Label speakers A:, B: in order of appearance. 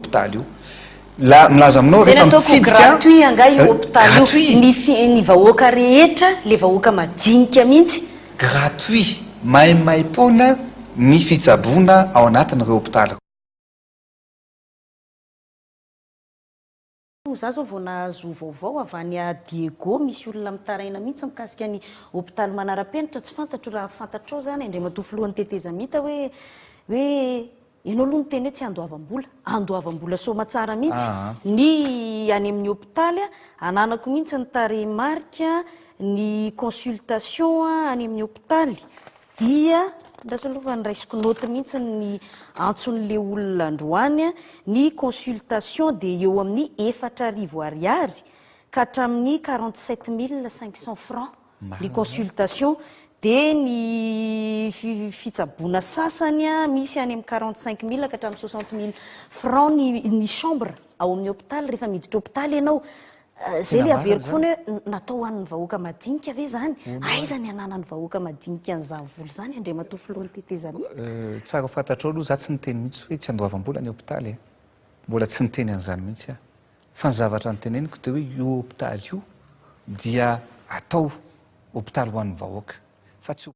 A: hôpitaly io la milaza aminao rehefa
B: mifidiky gratuit anga io hôpitaly io ny vahoaka rehetra le vahoaka madinika mihitsy
A: gratuit maimaimpona ny fitsaboana ao anatin'ireo hôpitaly.
B: Za zao vao nahazo vaovao avy any a Diego misy olona mitaraina mihitsy mikasika ny hôpitaly manara-penitra tsy fantatro raha fantatrao zany indray matofolohan'ny teteza mita hoe ianao aloha ny teny hoe tsy andoavam-bola soma tsara mihitsy ny any amin'ny hôpitaly ananako mihitsy ny tarehimarika ny consultation any amin'ny hôpitaly dia ndrasalova ny raisiko note mihitsy ny antson'le olona androany ny consultation dia eo amin'ny 4,000 ariary ka hatramin'ny 47 500 francs ny consultation dia ny fitsaboana sasany misy any amin'ny 45 000 ka hatramin'ny 60 000 francs ny chambre ao amin'ny hôpitaly rehefa miditra hôpitaly ianao. Zay le averiko foana hoe natao an'ny vahoaka madinika ve zany aiza ny ananany vahoaka madinika an'izany vola zany indray matofolohan'ny tetezana
A: tsara fantatrao aloha za tsy niteny mihitsy hoe tsy andoavam-bola ny hôpitaly mbola tsy niteny an'izany mihitsy fa ny zavatra niteneniko dia hoe io hôpitaly io dia atao hôpitaly ho an'ny vahoaka fa tsy